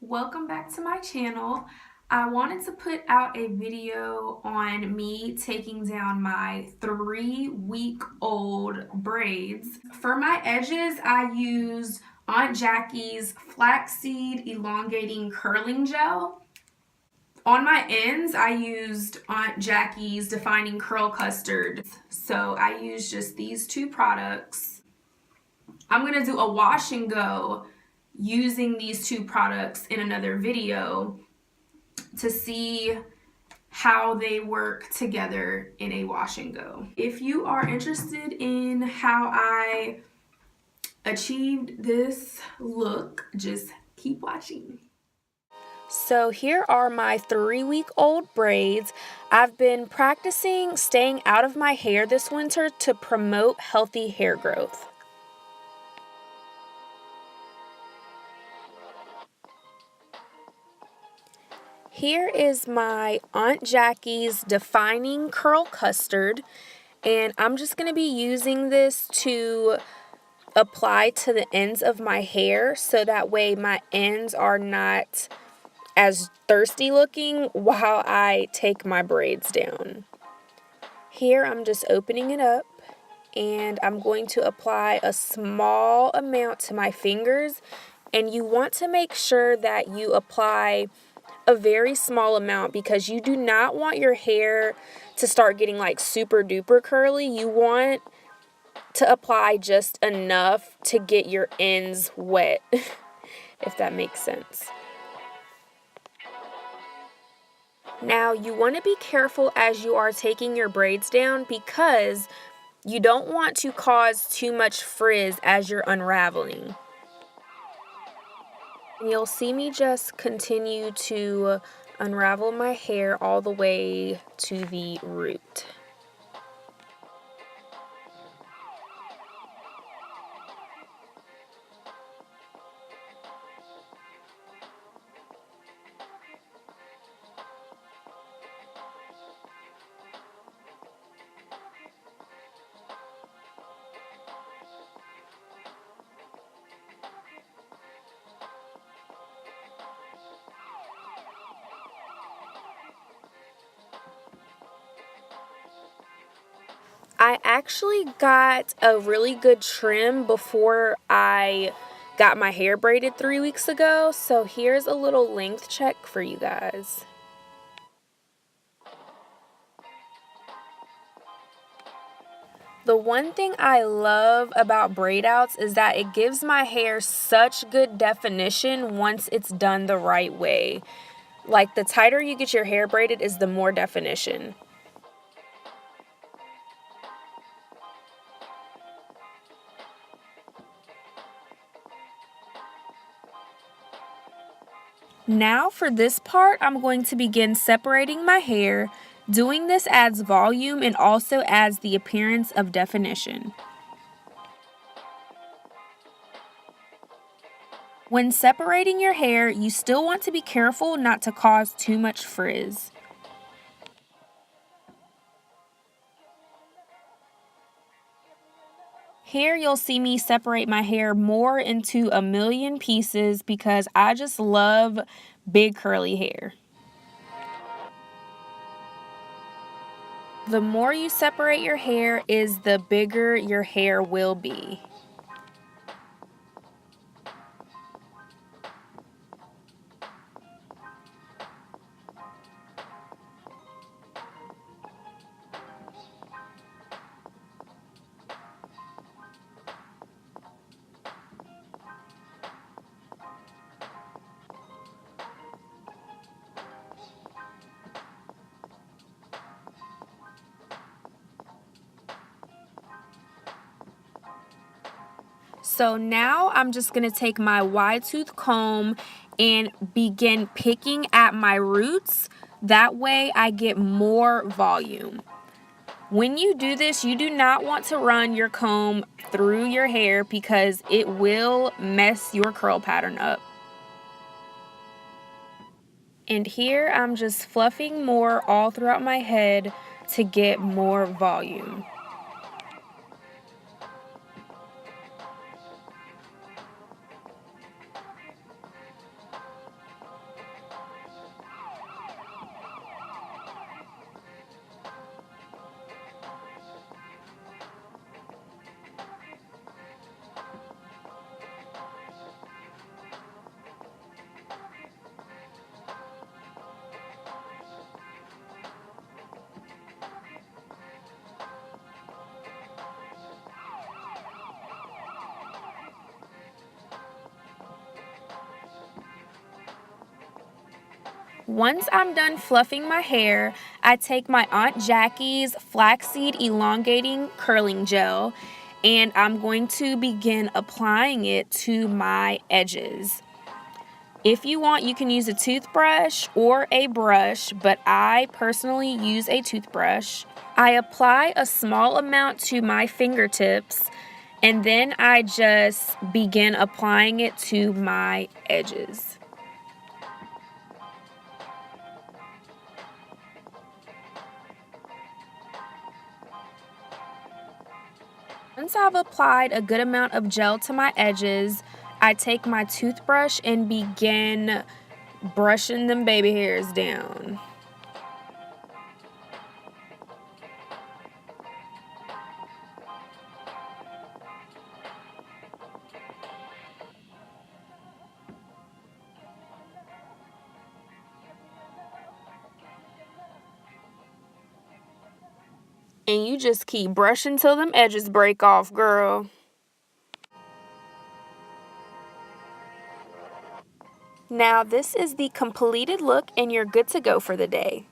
Welcome back to my channel. I wanted to put out a video on me taking down my 3-week-old braids. For my edges, I used Aunt Jackie's flaxseed elongating curling gel. On my ends, I used Aunt Jackie's defining curl custard. So I used just these two products. I'm gonna do a wash and go using these two products in another video to see how they work together in a wash and go. If you are interested in how I achieved this look, just keep watching. So here are my 3-week-old braids. I've been practicing staying out of my hair this winter to promote healthy hair growth. Here is my Aunt Jackie's defining curl custard, and I'm just going to be using this to apply to the ends of my hair so that way my ends are not as thirsty looking while I take my braids down. Here I'm just opening it up and I'm going to apply a small amount to my fingers, and you want to make sure that you apply a very small amount because you do not want your hair to start getting like super duper curly. You want to apply just enough to get your ends wet, if that makes sense. Now you want to be careful as you are taking your braids down because you don't want to cause too much frizz as you're unraveling. And you'll see me just continue to unravel my hair all the way to the root. I actually got a really good trim before I got my hair braided 3 weeks ago, so here's a little length check for you guys. The one thing I love about braid outs is that it gives my hair such good definition once it's done the right way. Like, the tighter you get your hair braided is the more definition. Now for this part, I'm going to begin separating my hair. Doing this adds volume and also adds the appearance of definition. When separating your hair, you still want to be careful not to cause too much frizz. Here you'll see me separate my hair more into a million pieces because I just love big curly hair. The more you separate your hair is the bigger your hair will be. So now I'm just going to take my wide tooth comb and begin picking at my roots. That way I get more volume. When you do this, you do not want to run your comb through your hair because it will mess your curl pattern up. And here I'm just fluffing more all throughout my head to get more volume. Once I'm done fluffing my hair, I take my Aunt Jackie's flaxseed elongating curling gel and I'm going to begin applying it to my edges. If you want, you can use a toothbrush or a brush, but I personally use a toothbrush. I apply a small amount to my fingertips and then I just begin applying it to my edges. Once I've applied a good amount of gel to my edges, I take my toothbrush and begin brushing them baby hairs down. And you just keep brushing till them edges break off, girl. Now this is the completed look and you're good to go for the day.